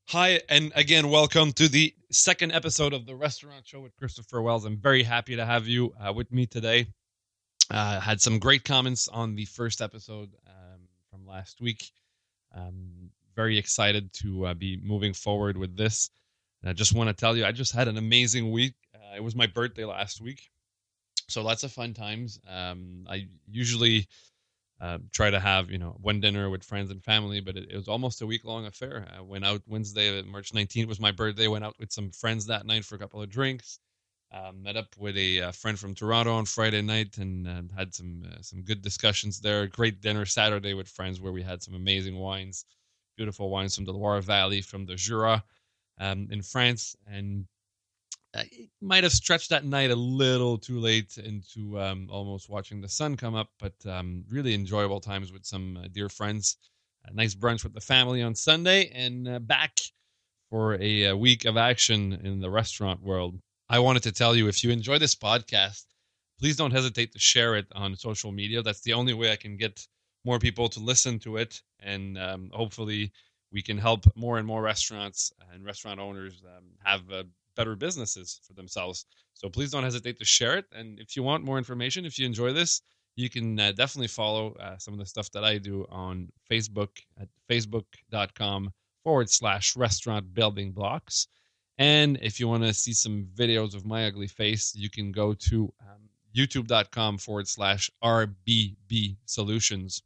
Hi, and again, welcome to the second episode of the Restaurant Show with Christopher Wells. I'm very happy to have you with me today. Had some great comments on the first episode from last week. Very excited to be moving forward with this. And I just want to tell you, I just had an amazing week. It was my birthday last week, so lots of fun times. I usually try to have one dinner with friends and family, but it was almost a week-long affair. I went out Wednesday, March 19th was my birthday. Went out with some friends that night for a couple of drinks. Met up with a friend from Toronto on Friday night and had some good discussions there. Great dinner Saturday with friends where we had some amazing wines, beautiful wines from the Loire Valley, from the Jura in France, and it might have stretched that night a little too late into almost watching the sun come up, but really enjoyable times with some dear friends. A nice brunch with the family on Sunday, and back for a week of action in the restaurant world. I wanted to tell you, if you enjoy this podcast, please don't hesitate to share it on social media. That's the only way I can get more people to listen to it, and hopefully we can help more and more restaurants and restaurant owners have better businesses for themselves. So please don't hesitate to share it. And if you want more information, if you enjoy this, you can definitely follow some of the stuff that I do on Facebook at facebook.com/restaurant building blocks. And if you want to see some videos of my ugly face, you can go to youtube.com/RBB solutions.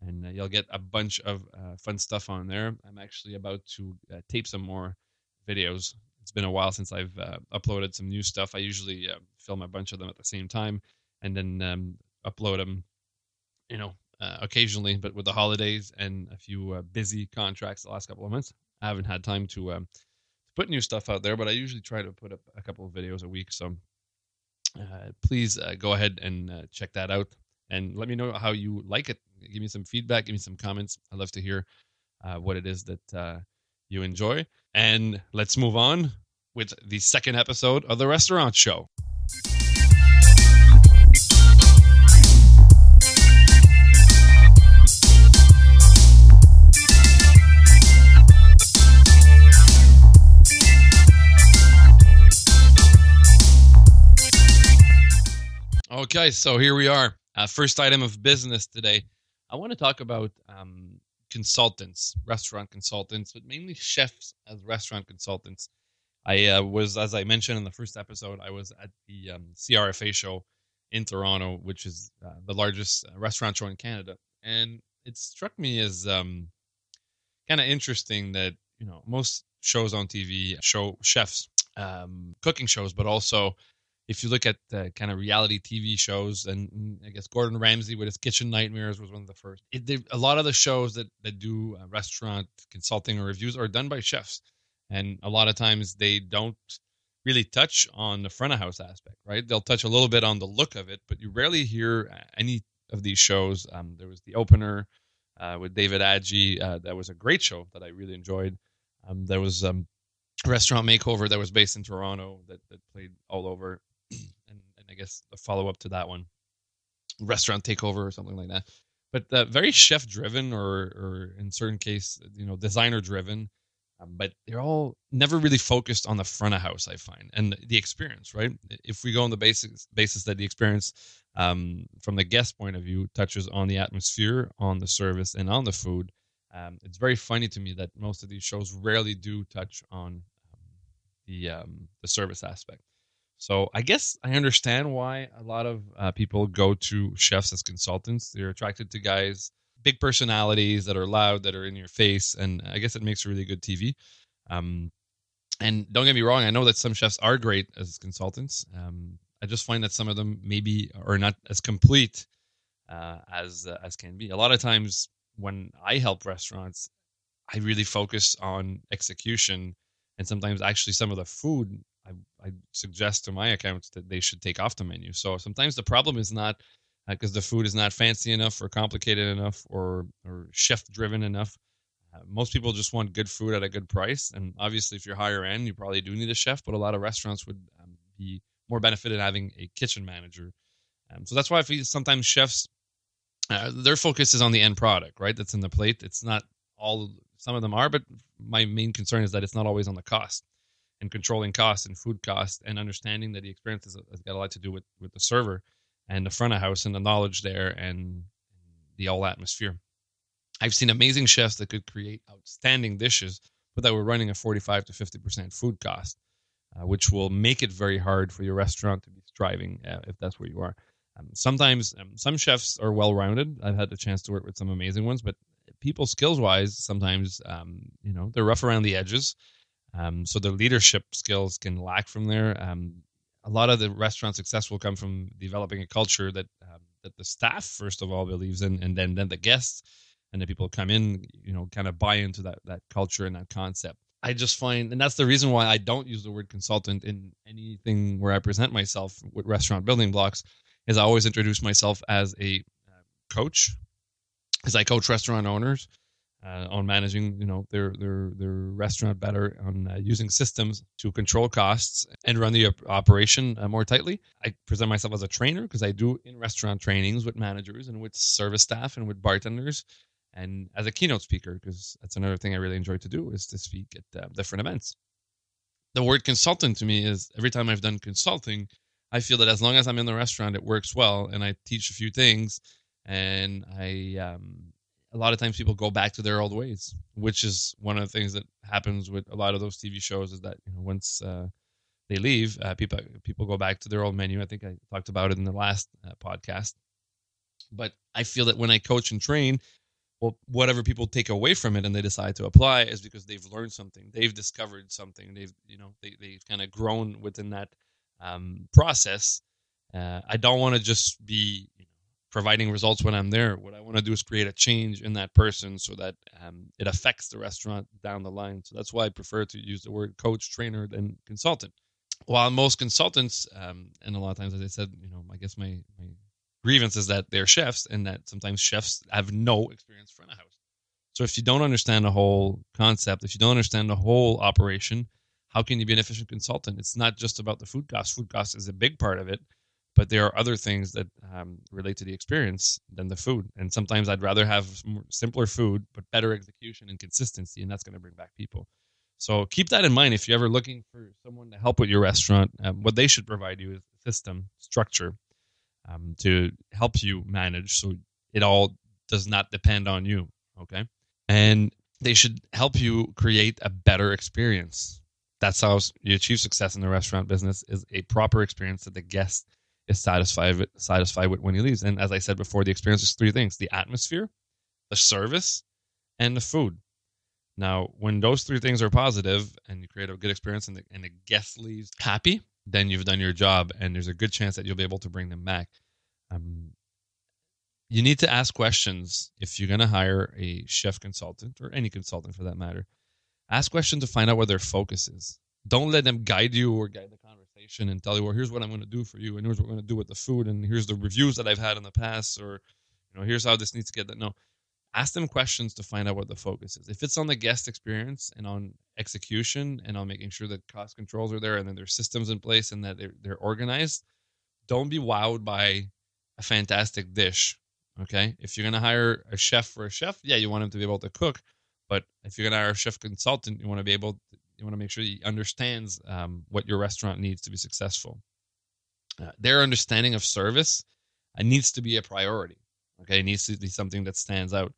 And you'll get a bunch of fun stuff on there. I'm actually about to tape some more videos. It's been a while since I've uploaded some new stuff. I usually film a bunch of them at the same time and then upload them, occasionally. But with the holidays and a few busy contracts the last couple of months, I haven't had time to put new stuff out there. But I usually try to put up a couple of videos a week. So please go ahead and check that out. And let me know how you like it. Give me some feedback. Give me some comments. I'd love to hear what it is that you enjoy. And let's move on with the second episode of the Restaurant Show. Okay, so here we are. First item of business today. I want to talk about consultants, restaurant consultants, but mainly chefs as restaurant consultants. I was, as I mentioned in the first episode, I was at the CRFA show in Toronto, which is the largest restaurant show in Canada. And it struck me as kind of interesting that, most shows on TV show chefs, cooking shows, but also if you look at the kind of reality TV shows, and I guess Gordon Ramsay with his Kitchen Nightmares was one of the first. A lot of the shows that do restaurant consulting or reviews are done by chefs. And a lot of times they don't really touch on the front of house aspect, right? They'll touch a little bit on the look of it, but you rarely hear any of these shows. There was the opener with David Adjie. That was a great show that I really enjoyed. There was Restaurant Makeover that was based in Toronto that played all over. And I guess a follow-up to that one, Restaurant Takeover or something like that. But very chef-driven or in certain case, designer-driven. But they're all never really focused on the front of house, I find, and the experience, right? If we go on the basis that the experience from the guest point of view touches on the atmosphere, on the service, and on the food, it's very funny to me that most of these shows rarely do touch on the service aspect. So I guess I understand why a lot of people go to chefs as consultants. They're attracted to guys, big personalities that are loud, that are in your face, and I guess it makes really good TV. And don't get me wrong, I know that some chefs are great as consultants. I just find that some of them maybe are not as complete as can be. A lot of times when I help restaurants, I really focus on execution, and sometimes actually some of the food I suggest to my accounts that they should take off the menu. So sometimes the problem is not because the food is not fancy enough or complicated enough or chef driven enough. Most people just want good food at a good price. And obviously, if you're higher end, you probably do need a chef, but a lot of restaurants would be more benefited having a kitchen manager. So that's why I feel sometimes chefs, their focus is on the end product, right? That's in the plate. It's not all some of them are, but my main concern is that it's not always on the cost, and controlling costs and food costs and understanding that the experience has got a lot to do with the server and the front of house and the knowledge there and the whole atmosphere. I've seen amazing chefs that could create outstanding dishes, but that were running a 45 to 50% food cost, which will make it very hard for your restaurant to be thriving if that's where you are. Sometimes some chefs are well-rounded. I've had the chance to work with some amazing ones, but people skills-wise, sometimes, they're rough around the edges. So the leadership skills can lack from there. A lot of the restaurant success will come from developing a culture that the staff, first of all, believes in, and then the guests and the people who come in, kind of buy into that culture and that concept. I just find, and that's the reason why I don't use the word consultant in anything where I present myself with restaurant building blocks, is I always introduce myself as a coach, because I coach restaurant owners on managing, their restaurant better, on using systems to control costs and run the operation more tightly. I present myself as a trainer because I do in-restaurant trainings with managers and with service staff and with bartenders, and as a keynote speaker, because that's another thing I really enjoy to do, is to speak at different events. The word consultant to me is, every time I've done consulting, I feel that as long as I'm in the restaurant, it works well, and I teach a few things, and a lot of times people go back to their old ways, which is one of the things that happens with a lot of those TV shows, is that once they leave, people go back to their old menu. I think I talked about it in the last podcast. But I feel that when I coach and train, well, whatever people take away from it and they decide to apply is because they've learned something, they've discovered something, they've kind of grown within that process. I don't want to just be providing results when I'm there. What I want to do is create a change in that person so that it affects the restaurant down the line. So that's why I prefer to use the word coach, trainer than consultant. While most consultants, and a lot of times, as I said, I guess my grievance is that they're chefs, and that sometimes chefs have no experience front of house. So if you don't understand the whole concept, if you don't understand the whole operation, how can you be an efficient consultant? It's not just about the food cost. Food cost is a big part of it, but there are other things that relate to the experience than the food. And sometimes I'd rather have simpler food, but better execution and consistency, and that's going to bring back people. So keep that in mind if you're ever looking for someone to help with your restaurant. What they should provide you is a system, structure, to help you manage, so it all does not depend on you, okay? And they should help you create a better experience. That's how you achieve success in the restaurant business, is a proper experience that the guest is satisfied with when he leaves. And as I said before, the experience is three things: the atmosphere, the service, and the food. Now, when those three things are positive and you create a good experience and the guest leaves happy, then you've done your job, and there's a good chance that you'll be able to bring them back. You need to ask questions if you're going to hire a chef consultant, or any consultant for that matter. Ask questions to find out what their focus is. Don't let them guide you or guide the conversation and tell you, well, here's what I'm going to do for you, and here's what we're going to do with the food, and here's the reviews that I've had in the past, or here's how this needs to get done. No. Ask them questions to find out what the focus is. If it's on the guest experience and on execution and on making sure that cost controls are there and then there's systems in place and that they're organized, don't be wowed by a fantastic dish, okay? If you're going to hire a chef for a chef, yeah, you want him to be able to cook. But if you're going to hire a chef consultant, you want to make sure he understands what your restaurant needs to be successful. Their understanding of service needs to be a priority. Okay, it needs to be something that stands out,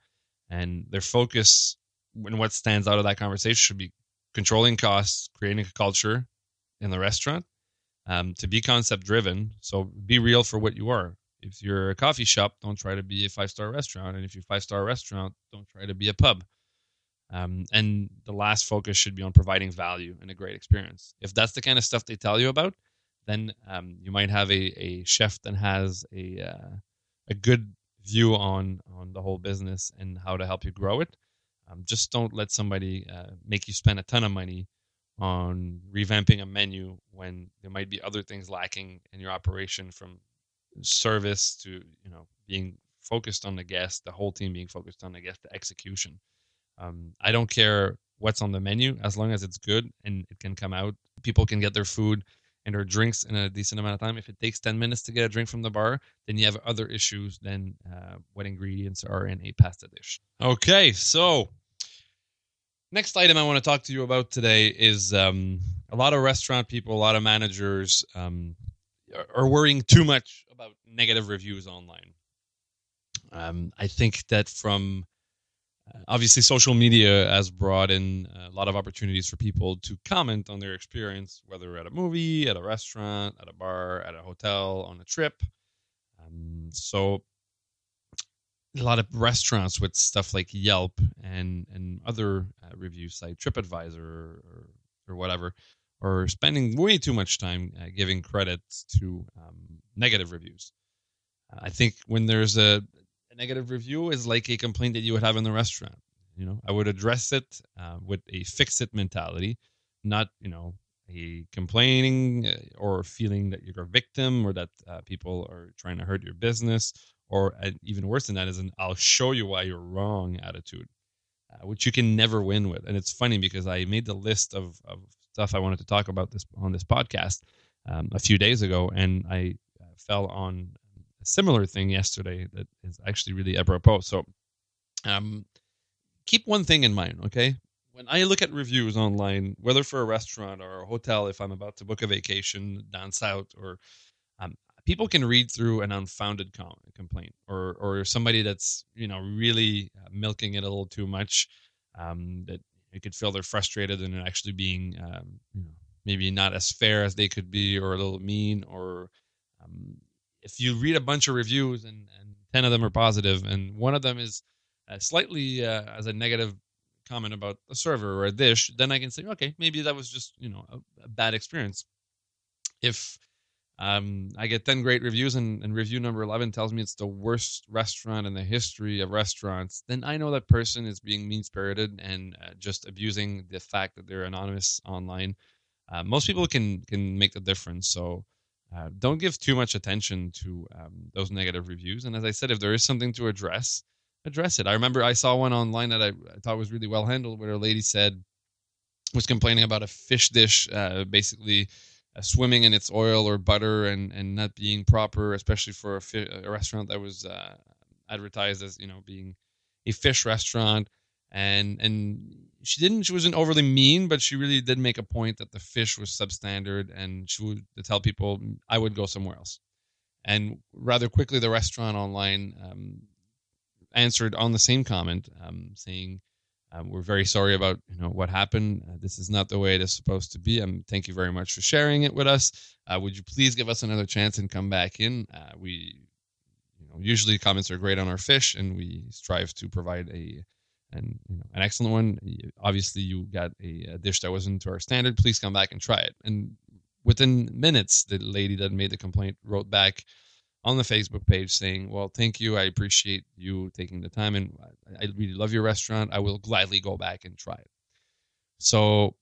and their focus when what stands out of that conversation should be controlling costs, creating a culture in the restaurant, to be concept driven. So be real for what you are. If you're a coffee shop, don't try to be a 5-star restaurant, and if you're a 5-star restaurant, don't try to be a pub. And the last focus should be on providing value and a great experience. If that's the kind of stuff they tell you about, then you might have a chef that has a good view on the whole business and how to help you grow it. Just don't let somebody make you spend a ton of money on revamping a menu when there might be other things lacking in your operation, from service to being focused on the guest, the whole team being focused on the guest, the execution. I don't care what's on the menu as long as it's good and it can come out. People can get their food and their drinks in a decent amount of time. If it takes 10 minutes to get a drink from the bar, then you have other issues than what ingredients are in a pasta dish. Okay, so Next item I want to talk to you about today is a lot of restaurant people, a lot of managers are worrying too much about negative reviews online. I think that from obviously social media has brought in a lot of opportunities for people to comment on their experience, whether at a movie, at a restaurant, at a bar, at a hotel, on a trip. So a lot of restaurants with stuff like Yelp and other review site, TripAdvisor or whatever, are spending way too much time giving credits to negative reviews. I think when there's a negative review is like a complaint that you would have in the restaurant. I would address it with a fix-it mentality, not a complaining or feeling that you're a victim or that people are trying to hurt your business, or even worse than that is an "I'll show you why you're wrong" attitude, which you can never win with. And it's funny because I made the list of stuff I wanted to talk about on this podcast a few days ago, and I fell on a similar thing yesterday that is actually really apropos. So keep one thing in mind, okay? When I look at reviews online, whether for a restaurant or a hotel, if I'm about to book a vacation down south, or people can read through an unfounded complaint or somebody that's really milking it a little too much, that you could feel they're frustrated and they're actually being maybe not as fair as they could be, or a little mean, or if you read a bunch of reviews and 10 of them are positive and one of them is slightly as a negative comment about a server or a dish, then I can say, okay, maybe that was just a bad experience. If I get 10 great reviews and review number 11 tells me it's the worst restaurant in the history of restaurants, then I know that person is being mean-spirited and just abusing the fact that they're anonymous online. Most people can make the difference, so don't give too much attention to those negative reviews. And as I said, if there is something to address it. I remember I saw one online that I thought was really well handled, where a lady was complaining about a fish dish basically swimming in its oil or butter and not being proper, especially for a restaurant that was advertised as being a fish restaurant. And she wasn't overly mean, but she really did make a point that the fish was substandard, and she would tell people I would go somewhere else. And rather quickly, the restaurant online answered on the same comment, saying, "We're very sorry about what happened. This is not the way it is supposed to be. Thank you very much for sharing it with us. Would you please give us another chance and come back in? We, usually comments are great on our fish, and we strive to provide an excellent one. Obviously, you got a dish that wasn't to our standard. Please come back and try it." And within minutes, the lady that made the complaint wrote back on the Facebook page saying, "Well, thank you. I appreciate you taking the time, and I really love your restaurant. I will gladly go back and try it." So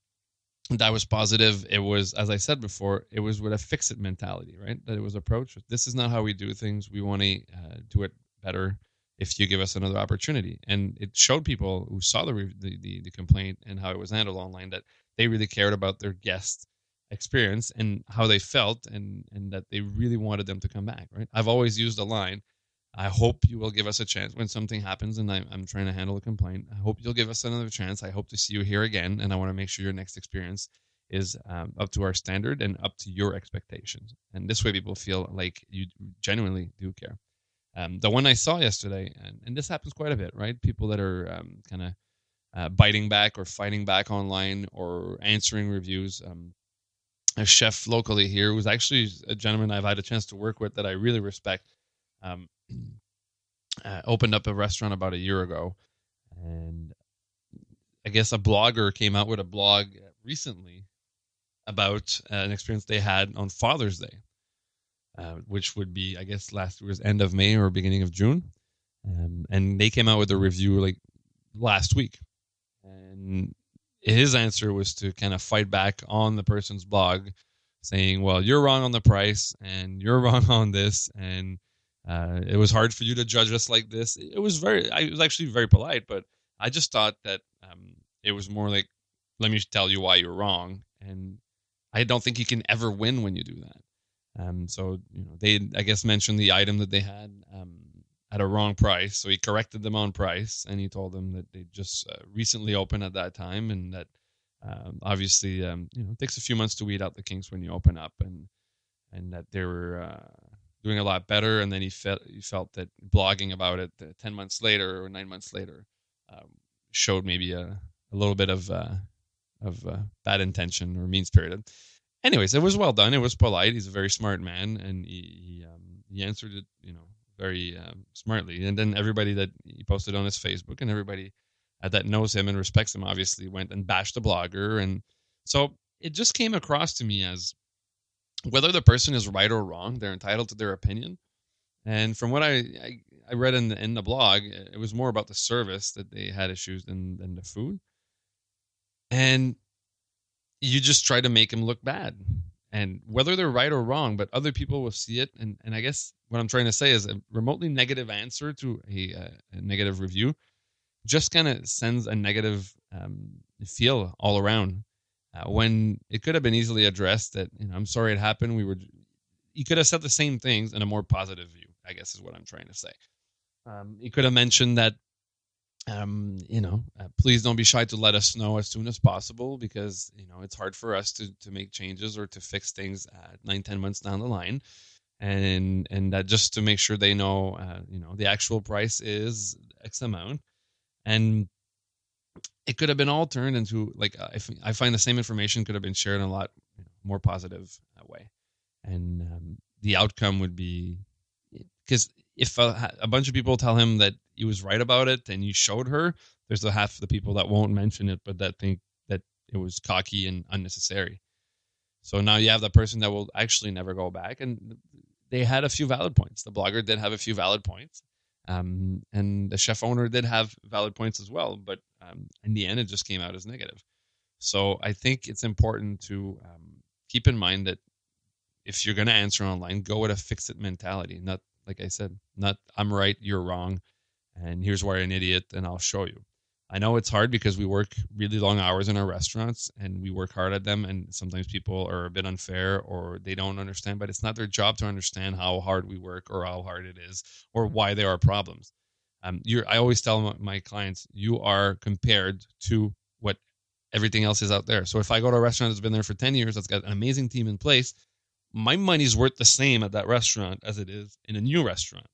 that was positive. It was, as I said before, it was with a fix-it mentality, right? That it was approached. This is not how we do things. We want to do it better if you give us another opportunity. And it showed people who saw the complaint and how it was handled online that they really cared about their guests' experience and how they felt, and that they really wanted them to come back, right? I've always used a line: I hope you will give us a chance when something happens and I'm trying to handle a complaint. I hope you'll give us another chance. I hope to see you here again, and I want to make sure your next experience is up to our standard and up to your expectations. And this way people feel like you genuinely do care. The one I saw yesterday, and this happens quite a bit, right? People that are kind of biting back or fighting back online or answering reviews. A chef locally here, who's actually a gentleman I've had a chance to work with that I really respect, opened up a restaurant about a year ago. And I guess a blogger came out with a blog recently about an experience they had on Father's Day, which would be, I guess, last year's end of May or beginning of June. And they came out with a review like last week. And his answer was to kind of fight back on the person's blog, saying, "Well, you're wrong on the price and you're wrong on this, and it was hard for you to judge us like this." It was actually very polite, but I just thought that it was more like, let me tell you why you're wrong. And I don't think you can ever win when you do that. So they, I guess, mentioned the item that they had. at a wrong price. So he corrected them on price, and he told them that they just recently opened at that time, and that obviously it takes a few months to weed out the kinks when you open up, and that they were doing a lot better. And then he felt that blogging about it 10 months later or 9 months later showed maybe a little bit of bad intention or mean spirited. Anyways, it was well done. It was polite. He's a very smart man, and he answered it, very smartly. And then everybody that he posted on his Facebook, and everybody that knows him and respects him, obviously went and bashed the blogger. And so it just came across to me as whether the person is right or wrong, they're entitled to their opinion. And from what I read in the blog, it was more about the service that they had issues than the food. And you just try to make them look bad. And whether they're right or wrong, but other people will see it. And I guess what I'm trying to say is a remotely negative answer to a negative review just kind of sends a negative feel all around. When it could have been easily addressed that, I'm sorry it happened. You could have said the same things in a more positive view, I guess is what I'm trying to say. You could have mentioned that, please don't be shy to let us know as soon as possible, because, it's hard for us to make changes or to fix things 9-10 months down the line. And that just to make sure they know, the actual price is X amount. And it could have been all turned into, like, I find the same information could have been shared in a lot more positive way. And the outcome would be, because if a bunch of people tell him that he was right about it and you showed her, there's a half of the people that won't mention it, but that think that it was cocky and unnecessary. So now you have the person that will actually never go back. And they had a few valid points. The blogger did have a few valid points. And the chef owner did have valid points as well. But in the end, it just came out as negative. So I think it's important to keep in mind that if you're going to answer online, go with a fix-it mentality. Not, like I said, not I'm right, you're wrong, and here's why you're an idiot, and I'll show you. I know it's hard because we work really long hours in our restaurants, and we work hard at them, and sometimes people are a bit unfair or they don't understand, but it's not their job to understand how hard we work or how hard it is or why there are problems. I always tell my clients, you are compared to what everything else is out there. So if I go to a restaurant that's been there for 10 years, that's got an amazing team in place, my money's worth the same at that restaurant as it is in a new restaurant.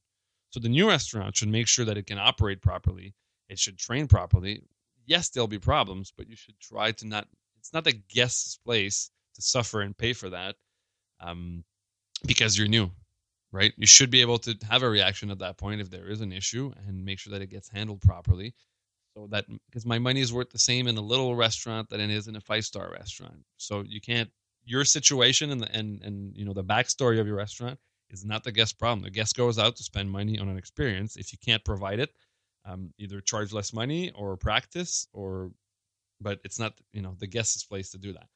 So the new restaurant should make sure that it can operate properly. It should train properly. Yes, there'll be problems, but you should try to not, it's not the guest's place to suffer and pay for that because you're new, right? You should be able to have a reaction at that point if there is an issue and make sure that it gets handled properly. So that, because my money is worth the same in a little restaurant than it is in a 5-star restaurant. So you can't, your situation and the backstory of your restaurant is not the guest problem. The guest goes out to spend money on an experience. If you can't provide it, either charge less money or practice, but it's not the guest's place to do that.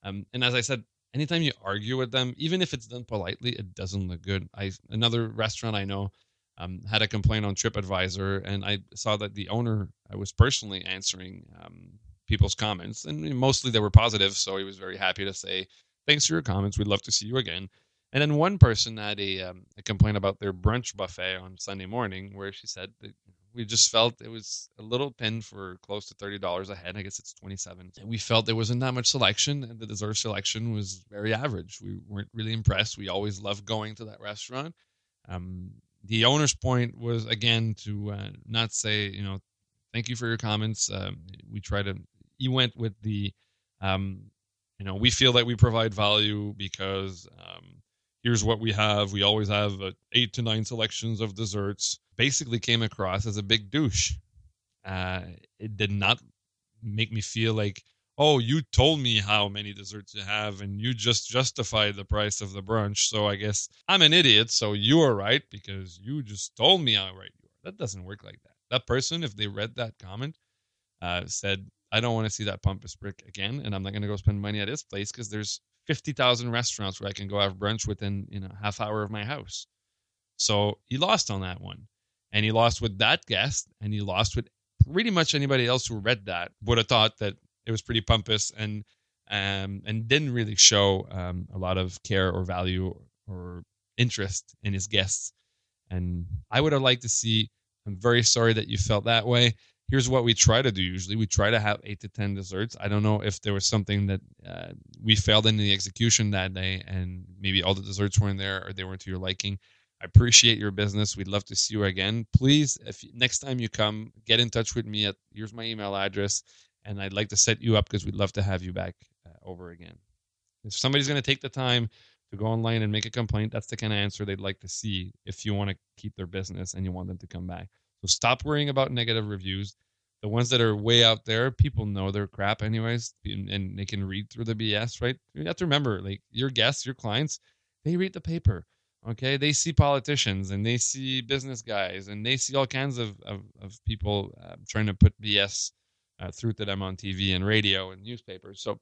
And as I said, anytime you argue with them, even if it's done politely, it doesn't look good. Another restaurant I know had a complaint on TripAdvisor, and I saw that the owner was personally answering people's comments, and mostly they were positive. So he was very happy to say, "Thanks for your comments. We'd love to see you again." And then one person had a complaint about their brunch buffet on Sunday morning, where she said that we just felt it was a little thin for close to $30 a head. I guess it's 27. And we felt there wasn't that much selection, and the dessert selection was very average. We weren't really impressed. We always loved going to that restaurant. The owner's point was, again, to not say, thank you for your comments. He went with the, we feel that we provide value because here's what we have. We always have 8 to 9 selections of desserts. Basically came across as a big douche. It did not make me feel like, oh, you told me how many desserts you have and you just justified the price of the brunch. So I guess I'm an idiot. So you are right because you just told me how right you are. That doesn't work like that. That person, if they read that comment, said, I don't want to see that pompous prick again. And I'm not going to go spend money at his place because there's 50,000 restaurants where I can go have brunch within half hour of my house. So he lost on that one. And he lost with that guest, and he lost with pretty much anybody else who read that would have thought that it was pretty pompous and didn't really show a lot of care or value or interest in his guests. And I would have liked to see, I'm very sorry that you felt that way. Here's what we try to do usually. We try to have 8 to 10 desserts. I don't know if there was something that we failed in the execution that day and maybe all the desserts weren't there or they weren't to your liking. I appreciate your business. We'd love to see you again. Please, if next time you come, get in touch with me. Here's my email address, and I'd like to set you up because we'd love to have you back over again. If somebody's going to take the time to go online and make a complaint, that's the kind of answer they'd like to see if you want to keep their business and you want them to come back. So stop worrying about negative reviews. The ones that are way out there, people know they're crap anyways, and they can read through the BS, right? You have to remember, like, your guests, your clients, they read the paper, okay? They see politicians, and they see business guys, and they see all kinds of people trying to put BS through to them on TV and radio and newspapers. So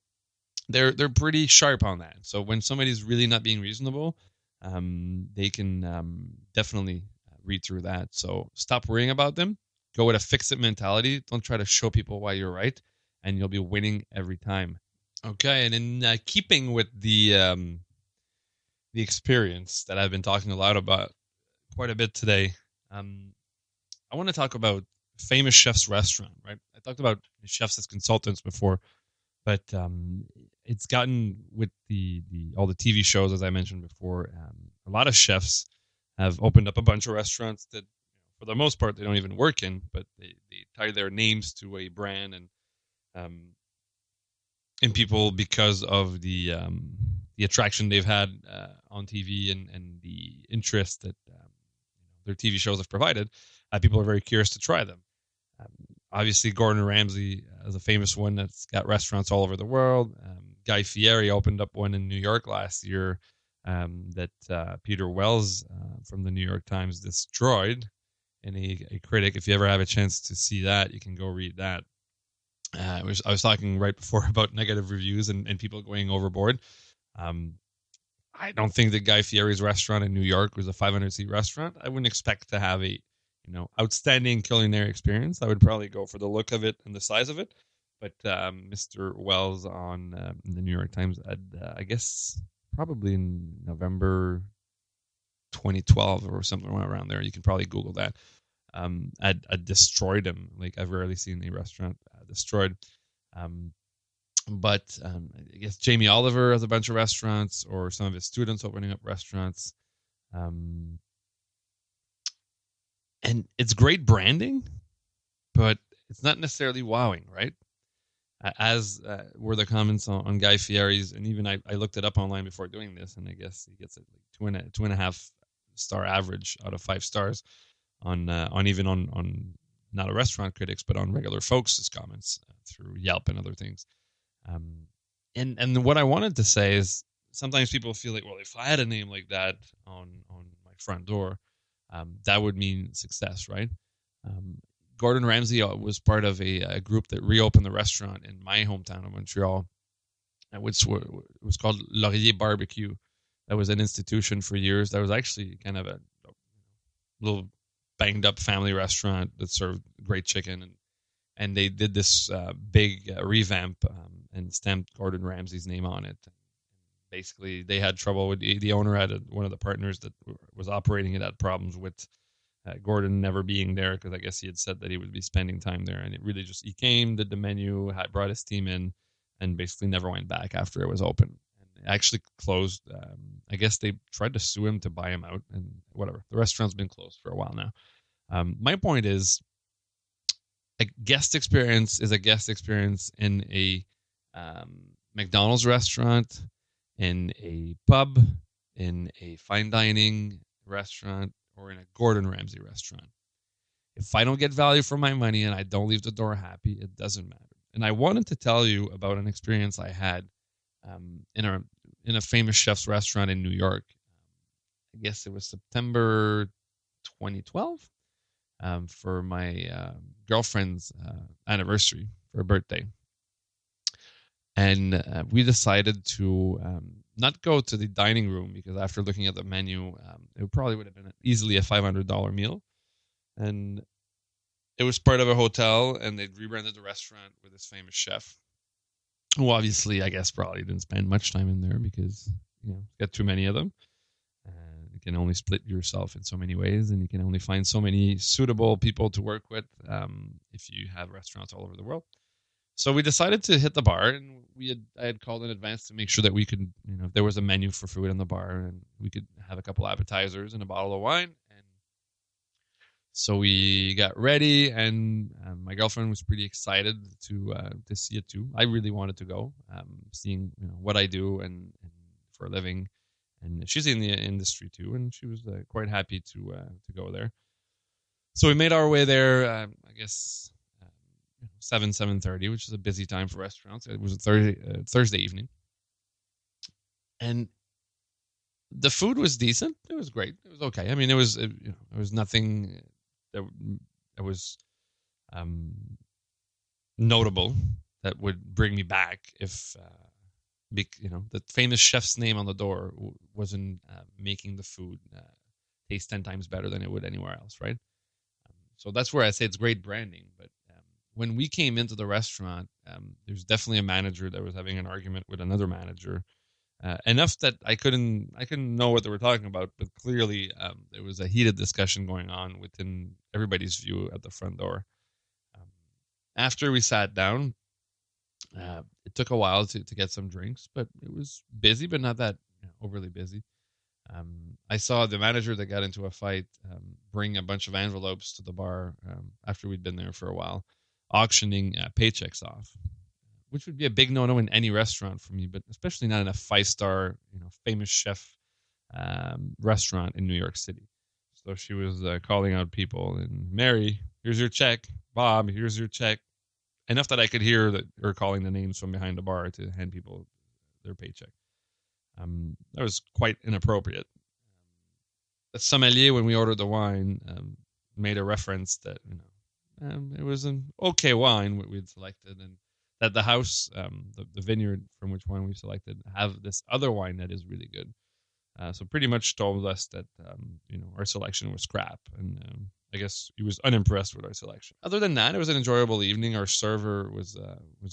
they're pretty sharp on that. So when somebody's really not being reasonable, they can definitely read through that. So stop worrying about them. Go with a fix-it mentality. Don't try to show people why you're right, and you'll be winning every time. Okay, and in keeping with the experience that I've been talking a lot about quite a bit today, I want to talk about Famous Chef's Restaurant, right? I talked about chefs as consultants before, but it's gotten with all the TV shows, as I mentioned before, a lot of chefs have opened up a bunch of restaurants that, for the most part, they don't even work in, but they tie their names to a brand and people, because of the attraction they've had on TV and the interest that their TV shows have provided, people are very curious to try them. Obviously, Gordon Ramsay is a famous one that's got restaurants all over the world. Guy Fieri opened up one in New York last year that Peter Wells from the New York Times destroyed in a critic. If you ever have a chance to see that, you can go read that. I was talking right before about negative reviews and people going overboard. I don't think that Guy Fieri's restaurant in New York was a 500-seat restaurant. I wouldn't expect to have a outstanding culinary experience. I would probably go for the look of it and the size of it. But Mr. Wells on the New York Times, I guess probably in November 2012 or something around there. You can probably Google that. I destroyed him. Like, I've rarely seen a restaurant destroyed. But I guess Jamie Oliver has a bunch of restaurants, or some of his students opening up restaurants. And it's great branding, but it's not necessarily wowing, right? As were the comments on Guy Fieri's, and even I looked it up online before doing this, and I guess he gets a like 2.5 star average out of 5 stars on not a restaurant critics, but on regular folks' comments through Yelp and other things. And what I wanted to say is, sometimes people feel like, well, if I had a name like that on my front door, that would mean success, right? Gordon Ramsay was part of a group that reopened the restaurant in my hometown of Montreal, which was called Laurier Barbecue. That was an institution for years. That was actually kind of a little banged up family restaurant that served great chicken, and they did this big revamp and stamped Gordon Ramsay's name on it. Basically, they had trouble with the owner. Had one of the partners that was operating it had problems with Gordon never being there, because I guess he had said that he would be spending time there, and it really just, he came, did the menu, brought his team in, and basically never went back after it was open. And it actually closed. I guess they tried to sue him to buy him out, and whatever. The restaurant's been closed for a while now. My point is, a guest experience is a guest experience in a McDonald's restaurant, in a pub, in a fine dining restaurant, or in a Gordon Ramsay restaurant. If I don't get value for my money and I don't leave the door happy, it doesn't matter. And I wanted to tell you about an experience I had in a famous chef's restaurant in New York. I guess it was September 2012 for my girlfriend's anniversary, for her birthday. And we decided to not go to the dining room, because after looking at the menu, it probably would have been easily a $500 meal. And it was part of a hotel, and they'd rebranded the restaurant with this famous chef, who obviously, I guess, probably didn't spend much time in there, because got too many of them. you can only split yourself in so many ways, and you can only find so many suitable people to work with if you have restaurants all over the world. So we decided to hit the bar, and I had called in advance to make sure that we could, if there was a menu for food in the bar, and we could have a couple appetizers and a bottle of wine. And so we got ready, and my girlfriend was pretty excited to see it too. I really wanted to go, seeing what I do and for a living, and she's in the industry too, and she was quite happy to go there. So we made our way there. I guess 7:30, which is a busy time for restaurants. It was a Thursday evening, and the food was decent. It was great. It was okay. I mean, it was nothing that was notable that would bring me back if the famous chef's name on the door wasn't making the food taste 10 times better than it would anywhere else, right? So that's where I say it's great branding. But when we came into the restaurant, there's definitely a manager that was having an argument with another manager. Enough that I couldn't know what they were talking about, but clearly there was a heated discussion going on within everybody's view at the front door. After we sat down, it took a while to get some drinks, but it was busy, but not that overly busy. I saw the manager that got into a fight bring a bunch of envelopes to the bar after we'd been there for a while, auctioning paychecks off, which would be a big no-no in any restaurant for me, but especially not in a 5-star, famous chef restaurant in New York City. So she was calling out people, and Mary, here's your check. Bob, here's your check. Enough that I could hear her calling the names from behind the bar to hand people their paycheck. That was quite inappropriate. The sommelier, when we ordered the wine, made a reference that it was an okay wine we'd selected, and that the house, the vineyard from which wine we selected, have this other wine that is really good. So pretty much told us that our selection was crap, and I guess he was unimpressed with our selection. Other than that, it was an enjoyable evening. Our server was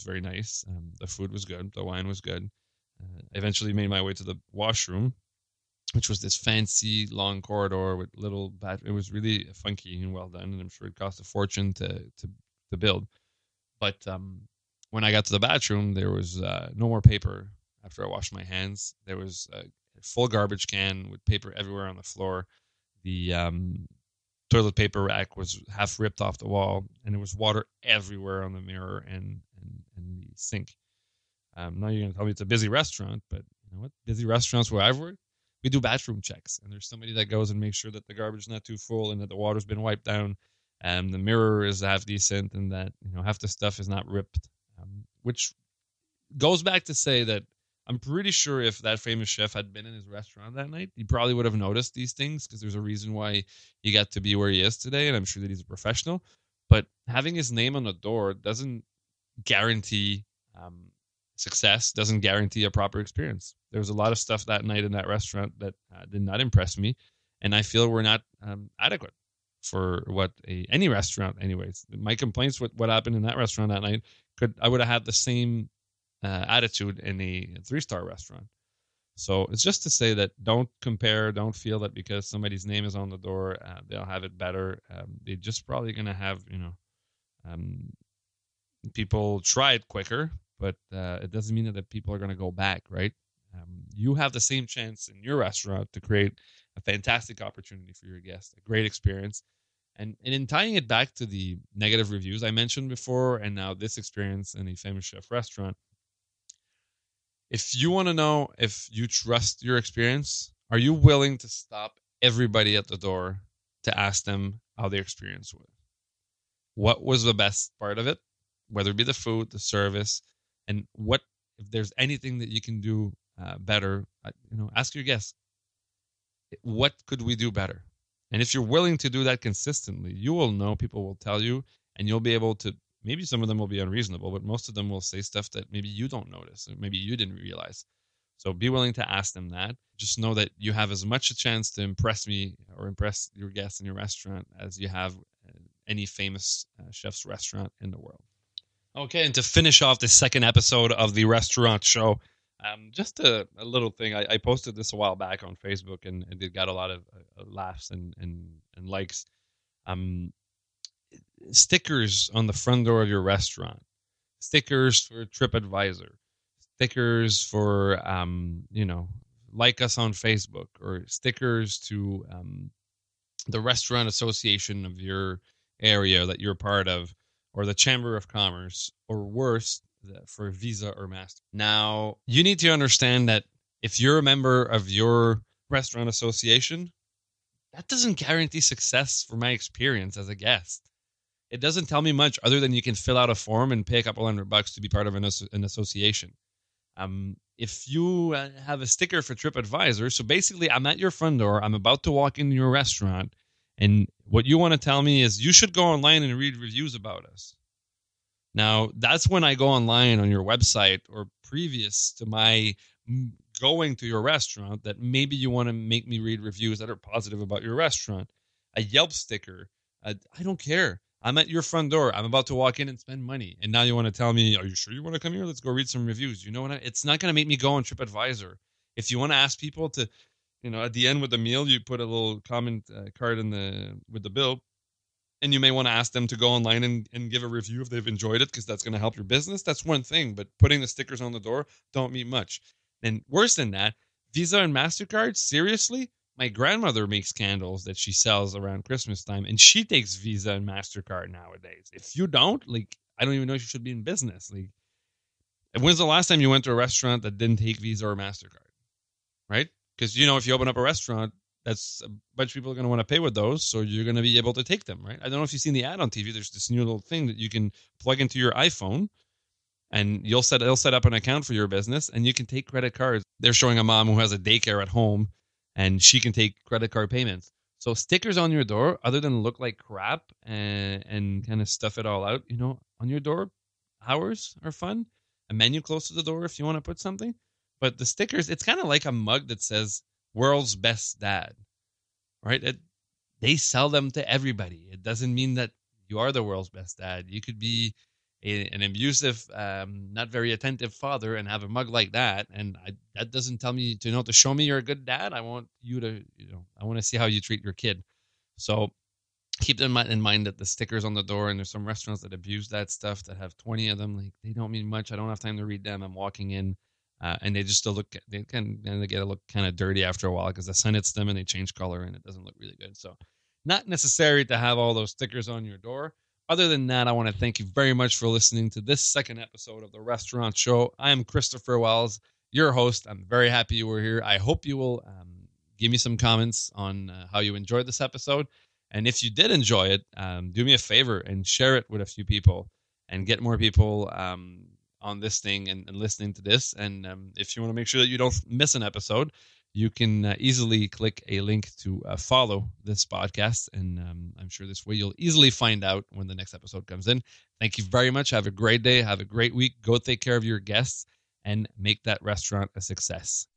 very nice. The food was good. The wine was good. I eventually made my way to the washroom, which was this fancy long corridor with little it was really funky and well done, and I'm sure it cost a fortune to build. But when I got to the bathroom, there was no more paper after I washed my hands. There was a full garbage can with paper everywhere on the floor. The toilet paper rack was half ripped off the wall, and there was water everywhere on the mirror and the sink. Now you're going to tell me it's a busy restaurant, but you know what? Busy restaurants where I've worked, we do bathroom checks, and there's somebody that goes and makes sure that the garbage is not too full and that the water's been wiped down, and the mirror is half decent, and that half the stuff is not ripped. Which goes back to say that I'm pretty sure if that famous chef had been in his restaurant that night, he probably would have noticed these things, because there's a reason why he got to be where he is today, and I'm sure that he's a professional. But having his name on the door doesn't guarantee success, doesn't guarantee a proper experience. There was a lot of stuff that night in that restaurant that did not impress me, and I feel we're not adequate for what any restaurant, anyways. My complaints with what happened in that restaurant that night, I would have had the same attitude in a 3-star restaurant. So it's just to say that don't compare, don't feel that because somebody's name is on the door, they'll have it better. They're just probably going to have, people try it quicker, but it doesn't mean that people are going to go back, right? You have the same chance in your restaurant to create a fantastic opportunity for your guests, a great experience. And in tying it back to the negative reviews I mentioned before, and now this experience in a famous chef restaurant, if you want to know if you trust your experience, are you willing to stop everybody at the door to ask them how their experience was? What was the best part of it? Whether it be the food, the service, and what, if there's anything that you can do better, ask your guests, what could we do better? And if you're willing to do that consistently, you will know, people will tell you, and you'll be able to, maybe some of them will be unreasonable, but most of them will say stuff that maybe you don't notice, or maybe you didn't realize. So be willing to ask them that. Just know that you have as much a chance to impress me or impress your guests in your restaurant as you have any famous chef's restaurant in the world. Okay, and to finish off the second episode of the restaurant show, Just a little thing. I posted this a while back on Facebook, and it got a lot of laughs and likes. Um, Stickers on the front door of your restaurant, stickers for TripAdvisor, stickers for like us on Facebook, or stickers to the restaurant association of your area that you're part of, or the Chamber of Commerce, or worse, for Visa or Master. Now, you need to understand that if you're a member of your restaurant association, that doesn't guarantee success for my experience as a guest. It doesn't tell me much other than you can fill out a form and pay a couple $100 to be part of an association. If you have a sticker for TripAdvisor, so basically I'm at your front door, I'm about to walk into your restaurant, and what you want to tell me is you should go online and read reviews about us. Now, that's when I go online on your website, or previous to my going to your restaurant, that maybe you want to make me read reviews that are positive about your restaurant. A Yelp sticker. I don't care. I'm at your front door. I'm about to walk in and spend money. And now you want to tell me, are you sure you want to come here? Let's go read some reviews. You know what? It's not going to make me go on TripAdvisor. If you want to ask people to, at the end with the meal, you put a little comment card with the bill. And you may want to ask them to go online and give a review if they've enjoyed it, because that's going to help your business. That's one thing. But putting the stickers on the door don't mean much. And worse than that, Visa and MasterCard, seriously? My grandmother makes candles that she sells around Christmas time, and she takes Visa and MasterCard nowadays. If you don't, I don't even know if you should be in business. When's the last time you went to a restaurant that didn't take Visa or MasterCard? Right? Because, if you open up a restaurant, that's a bunch of people are going to want to pay with those, so you're going to be able to take them, right? I don't know if you've seen the ad on TV. There's this new little thing that you can plug into your iPhone, and it'll set up an account for your business, and you can take credit cards. They're showing a mom who has a daycare at home, and she can take credit card payments. So stickers on your door, other than look like crap and kind of stuff it all out, on your door, hours are fun. A menu close to the door if you want to put something. But the stickers, it's kind of like a mug that says "World's Best Dad," right? They sell them to everybody. It doesn't mean that you are the world's best dad. You could be an abusive, not very attentive father and have a mug like that, and that doesn't tell me to show me you're a good dad. I want you to, I want to see how you treat your kid. So keep in mind that the stickers on the door, and there's some restaurants that abuse that stuff, that have 20 of them. They don't mean much. I don't have time to read them. I'm walking in, and they just still look. They get to look kind of dirty after a while, because the sun hits them and they change color, and it doesn't look really good. So, not necessary to have all those stickers on your door. Other than that, I want to thank you very much for listening to this second episode of The Restaurant Show. I am Christopher Wells, your host. I'm very happy you were here. I hope you will give me some comments on how you enjoyed this episode. And if you did enjoy it, do me a favor and share it with a few people and get more people on this thing and listening to this. And if you want to make sure that you don't miss an episode, you can easily click a link to follow this podcast. And I'm sure this way you'll easily find out when the next episode comes in. Thank you very much. Have a great day. Have a great week. Go take care of your guests and make that restaurant a success.